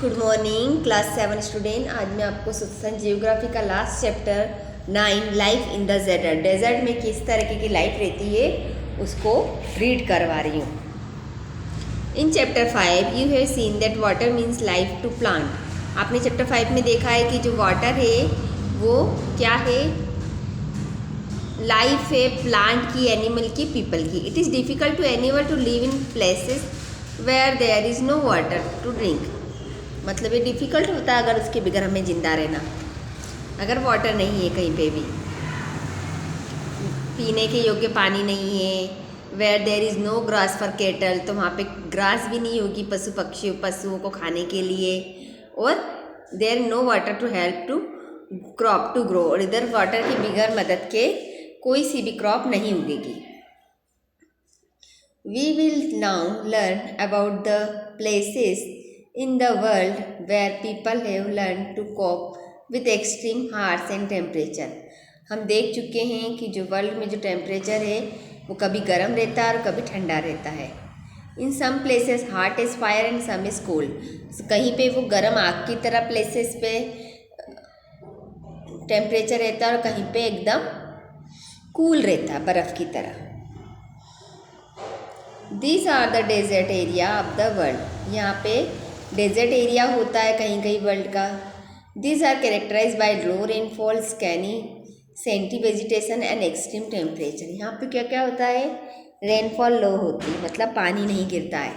Good morning class 7 student. आज मैं आपको सोशल जियोग्राफी का last chapter 9 life in the desert, desert में किस तरीके की लाइफ रहती है उसको रीड करवा रही हूँ। In chapter 5 you have seen that water means life to plant. आपने चैप्टर 5 में देखा है कि जो वाटर है वो क्या है, लाइफ है प्लांट की, एनिमल की, पीपल की। It is difficult to anyone to live in places where there is no water to drink. मतलब ये डिफ़िकल्ट होता है अगर उसके बगैर हमें ज़िंदा रहना, अगर वाटर नहीं है, कहीं पे भी पीने के योग्य पानी नहीं है। Where there is no grass for cattle, तो वहाँ पे ग्रास भी नहीं होगी पशुओं को खाने के लिए। और there no water to help to crop to grow, और इधर वाटर के बगैर मदद के कोई सी भी क्रॉप नहीं उगेगी। We will now learn about the places in the world where people have learned to cope with extreme harsh and temperature। हम देख चुके हैं कि जो वर्ल्ड में जो टेम्परेचर है वो कभी गर्म रहता है और कभी ठंडा रहता है। In some places hot as fire and some is cold. कहीं पे वो गर्म आग की तरह प्लेसेस पे टेम्परेचर रहता है और कहीं पे एकदम कूल रहता है, बर्फ़ की तरह। This are the desert area of the world. यहाँ पे डेजर्ट एरिया होता है कहीं कहीं वर्ल्ड का। This are characterize by low rainfall, scanty सेंटी वेजिटेशन एंड एक्सट्रीम टेम्परेचर। यहाँ पे क्या क्या होता है, रेनफॉल लो होती है, मतलब पानी नहीं गिरता है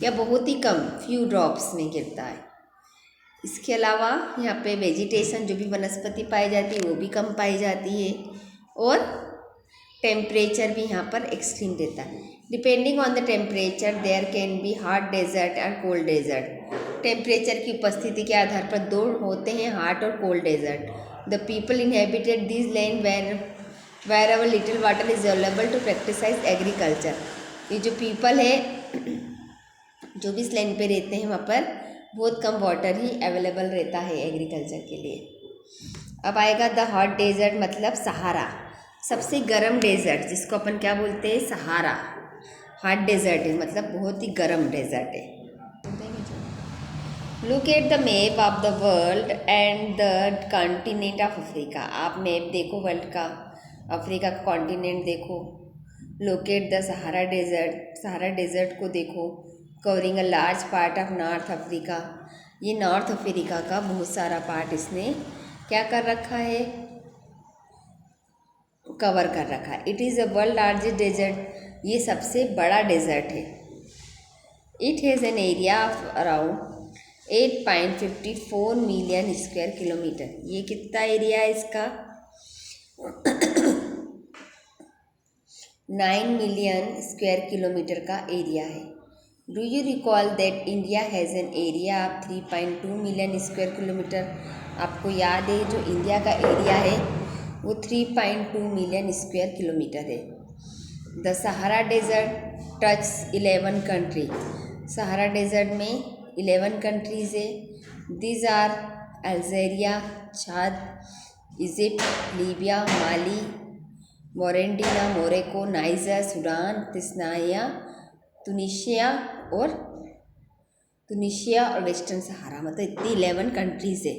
या बहुत ही कम, फ्यू ड्रॉप्स में गिरता है। इसके अलावा यहाँ पे वेजिटेशन, जो भी वनस्पति पाई जाती है वो भी कम पाई जाती है, और टेम्परेचर भी यहाँ पर एक्सट्रीम रहता है। Depending on the temperature there can be hot desert और कोल्ड डेजर्ट। टेम्परेचर की उपस्थिति के आधार पर दो होते हैं, हॉट और cold desert. The people inhabited this land where our little water is available to practise agriculture. ये जो पीपल है जो भी इस लैंड पे रहते हैं वहाँ पर बहुत कम वाटर ही अवेलेबल रहता है एग्रीकल्चर के लिए। अब आएगा द हॉट डेजर्ट, मतलब सहारा, सबसे गर्म डेजर्ट जिसको अपन क्या बोलते हैं, सहारा। हॉट डेजर्ट है मतलब बहुत ही गर्म डेजर्ट है। Look at the map of the world and the continent of Africa. आप मैप देखो वर्ल्ड का, अफ्रीका का कॉन्टिनेंट देखो। Locate the Sahara desert, Sahara desert को देखो, covering a large part of north Africa. ये नॉर्थ अफ्रीका का बहुत सारा पार्ट इसने क्या कर रखा है, कवर कर रखा है। It is the world largest desert, ये सबसे बड़ा डेजर्ट है। It has an area of around 8.54 million square kilometre. ये कितना एरिया है इसका, 9 मिलियन स्क्वायर किलोमीटर का एरिया है। Do you recall that India has an area of 3.2 million square kilometre. आपको याद है जो इंडिया का एरिया है वो 3.2 मिलियन स्क्वायर किलोमीटर है। The Sahara desert touch 11 country. Sahara desert में 11 कंट्रीज़ है। These are Algeria, Chad, Egypt, Libya, Mali, Mauritania, Morocco, Niger, Sudan, तिस्नाया, तुनिशिया और वेस्टर्न सहारा। मतलब इतनी 11 कंट्रीज़ है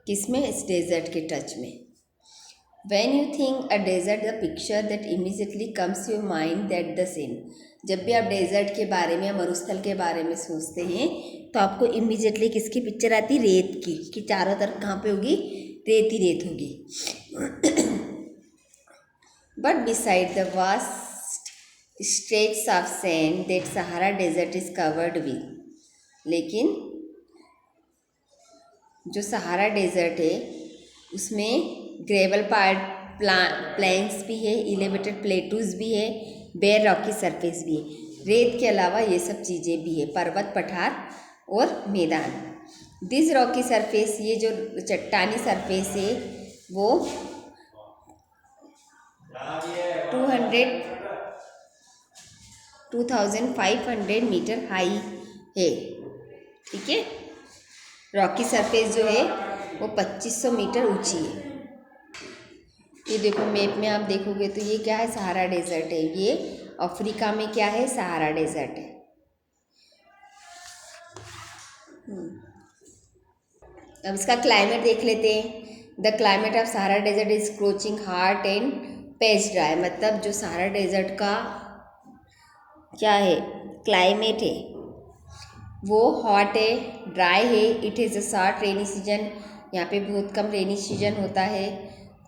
किसमें, इस डेजर्ट के टच में। When you think a desert, the picture that immediately comes to your mind that the same। जब भी आप डेजर्ट के बारे में या मरुस्थल के बारे में सोचते हैं तो आपको इमीजिएटली किसकी पिक्चर आती, रेत की, कि चारों तरफ कहाँ पे होगी, रेत ही रेत होगी। But beside the vast stretch of sand that Sahara desert is covered with. लेकिन जो सहारा डेजर्ट है उसमें ग्रेवल प्लेन्स भी है, एलिवेटेड प्लेटूज भी है, बेयर रॉकी सरफेस भी है। रेत के अलावा ये सब चीज़ें भी है, पर्वत, पठार और मैदान। दिस रॉकी सरफेस, ये जो चट्टानी सरफेस है वो 2500 मीटर हाई है। ठीक है, रॉकी सरफेस जो है वो 2500 मीटर ऊंची है। ये देखो मैप में आप देखोगे तो ये क्या है, सहारा डेजर्ट है। ये अफ्रीका में क्या है, सहारा डेजर्ट है। अब इसका क्लाइमेट देख लेते हैं। The climate of Sahara desert is स्corching hot एंड पेस्ट ड्राई। मतलब जो सहारा डेजर्ट का क्या है क्लाइमेट है वो हॉट है, ड्राई है। It is a short rainy season, यहाँ पे बहुत कम रेनी सीजन होता है।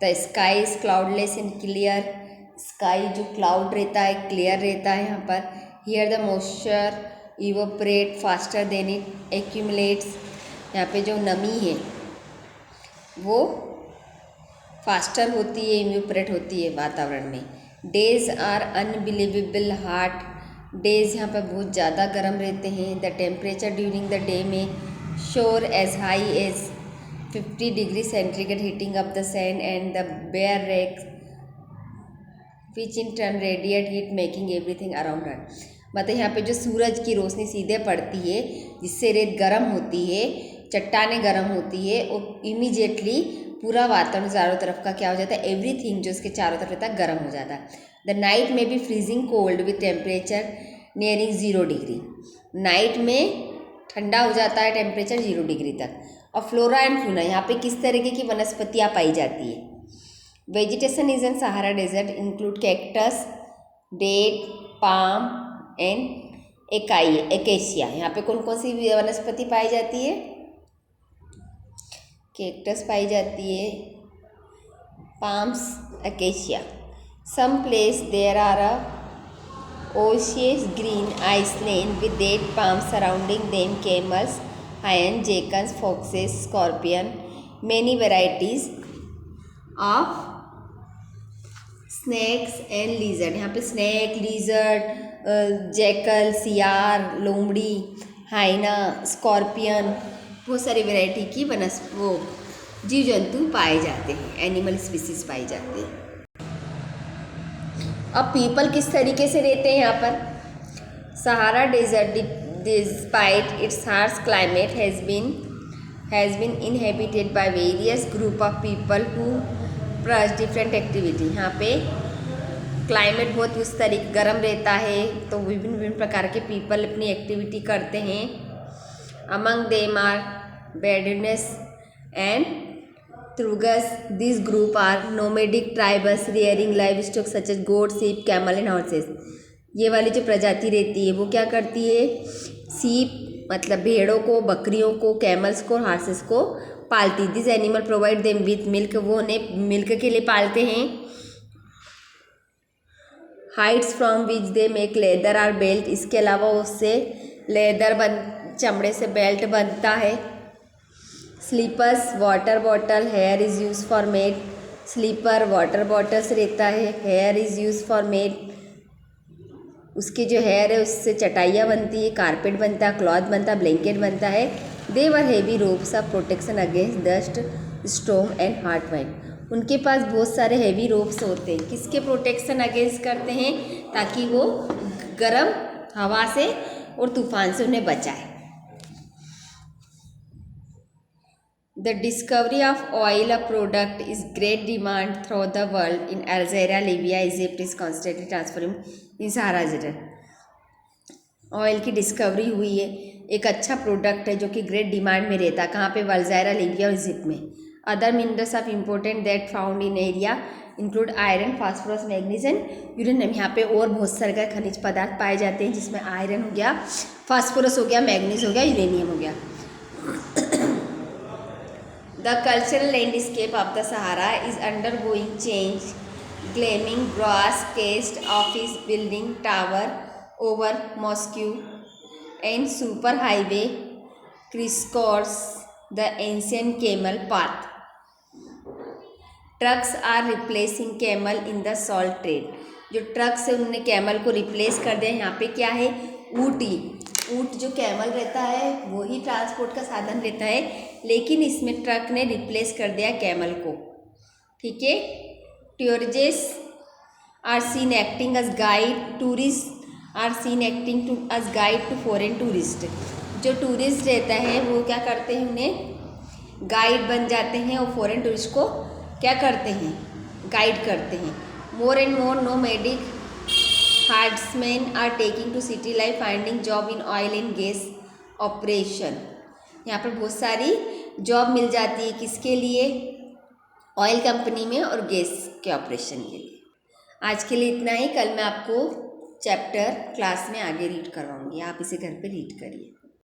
The sky is cloudless and clear. Sky जो क्लाउड रहता है क्लियर रहता है यहाँ पर। Here the moisture evaporate faster than it accumulates. यहाँ पे जो नमी है वो फास्टर होती है, इवोपरेट होती है वातावरण में। Days are unbelievable hot. Days यहाँ पर बहुत ज़्यादा गर्म रहते हैं। The temperature during the day में soar as high as 50 degree centigrade heating up the sand and the bare rocks which in turn radiate heat making everything around her. मतलब यहाँ पे जो सूरज की रोशनी सीधे पड़ती है जिससे रेत गर्म होती है, चट्टानें गर्म होती है और इमीडिएटली पूरा वातावरण चारों तरफ का क्या हो जाता है, एवरीथिंग जो इसके चारों तरफ रहता है गर्म हो जाता है। द नाइट में be freezing cold with temperature nearing 0 degree. Night में ठंडा हो जाता है टेम्परेचर 0 डिग्री तक। और फ्लोरा एंड फूना, यहाँ पे किस तरीके की वनस्पतियाँ पाई जाती है। Vegetation is in Sahara desert include cactus, date, palm and acacia. यहाँ पे कौन कौन सी वनस्पति पाई जाती है? कैक्टस पाई जाती है, palms, acacia. Some place there are a oasis green island with date palm surrounding them, camels, hyena, jackals, foxes, scorpion, many varieties of snakes and lizard. यहाँ पे स्नैक, लीजर्ड, जैकल, सियार, लोमड़ी, हाइना, स्कॉर्पियन, बहुत सारी variety की वो जीव जंतु पाए जाते हैं, एनिमल स्पीसीज पाई जाती हैं। अब पीपल किस तरीके से रहते हैं यहाँ पर? Sahara desert despite its harsh climate has been inhabited by various group of people who plus different activity. यहाँ पे क्लाइमेट बहुत उस तरीके गर्म रहता है तो विभिन्न विभिन्न प्रकार के पीपल अपनी एक्टिविटी करते हैं। Among them are Bedouins and Tuaregs. This group are nomadic tribals rearing live stock such as goat, sheep, camel and horses. ये वाली जो प्रजाति रहती है वो क्या करती है? सीप मतलब भेड़ों को, बकरियों को, कैमल्स को, हॉर्सेस को पालती। This animal provide them with milk, वो उन्हें मिल्क के लिए पालते हैं। Hides from which they make leather or belt. इसके अलावा उससे लेदर चमड़े से बेल्ट बनता है। Slippers, water bottle, hair is use for made. Slipper water bottles रहता है, hair is use for made. उसकी जो हेयर है उससे चटाइयाँ बनती है, कारपेट बनता है, क्लॉथ बनता है, ब्लैंकेट बनता है। They wear heavy robes of protection against dust, storm and hard wind. उनके पास बहुत सारे हैवी रोप्स होते हैं, किसके प्रोटेक्शन अगेंस्ट करते हैं? ताकि वो गर्म हवा से और तूफान से उन्हें बचाए। The discovery of oil, a product, is great demand throughout the world. In Algeria, Libya, Egypt is constantly transforming in Sahara Desert. Oil की डिस्कवरी हुई है, एक अच्छा प्रोडक्ट है जो कि ग्रेट डिमांड में रहता है। कहाँ पे? अल्जेरिया, लीबिया और इजिप्ट में। Other minerals of important that found in area include iron, phosphorus, manganese and uranium. यहाँ पे और बहुत सारे खनिज पदार्थ पाए जाते हैं जिसमें आयरन हो गया, फास्फोरस हो गया, मैग्नीज हो गया, यूरेनियम हो गया। The cultural landscape of the Sahara is undergoing change. Gleaming brass cased office building, tower over mosque and super highway crisscross the ancient camel path. Trucks are replacing camel in the salt trade. जो truck से उन्होंने camel को replace कर दिया। यहाँ पे क्या है? ऊँट जो कैमल रहता है वो ही ट्रांसपोर्ट का साधन रहता है, लेकिन इसमें ट्रक ने रिप्लेस कर दिया कैमल को। ठीक है। Tourist are seen acting as guide, tourist are seen acting as guide to foreign tourist. जो टूरिस्ट रहता है वो क्या करते हैं? उन्हें गाइड बन जाते हैं और फॉरेन टूरिस्ट को क्या करते हैं? गाइड करते हैं। More and more nomadic herdsmen are taking to city life, finding job in oil and gas operation. यहाँ पर बहुत सारी जॉब मिल जाती है, किसके लिए? ऑयल कंपनी में और गैस के ऑपरेशन के लिए। आज के लिए इतना ही। कल मैं आपको चैप्टर क्लास में आगे रीड करवाऊँगी, आप इसे घर पे रीड करिए।